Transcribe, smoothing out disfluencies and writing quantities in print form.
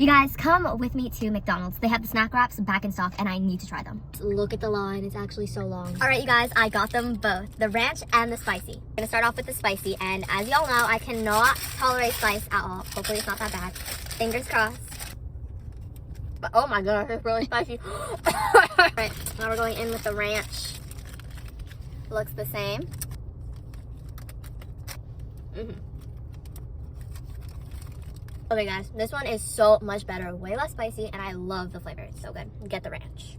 You guys, come with me to McDonald's. They have the snack wraps back in stock and I need to try them. Look at the line, it's actually so long. All right, you guys, I got them both, the ranch and the spicy. I'm gonna start off with the spicy, and as y'all know, I cannot tolerate spice at all. Hopefully it's not that bad. Fingers crossed. But oh my gosh, it's really spicy. Alright, now we're going in with the ranch. Looks the same. Okay guys, this one is so much better, way less spicy, and I love the flavor. It's so good. Get the ranch.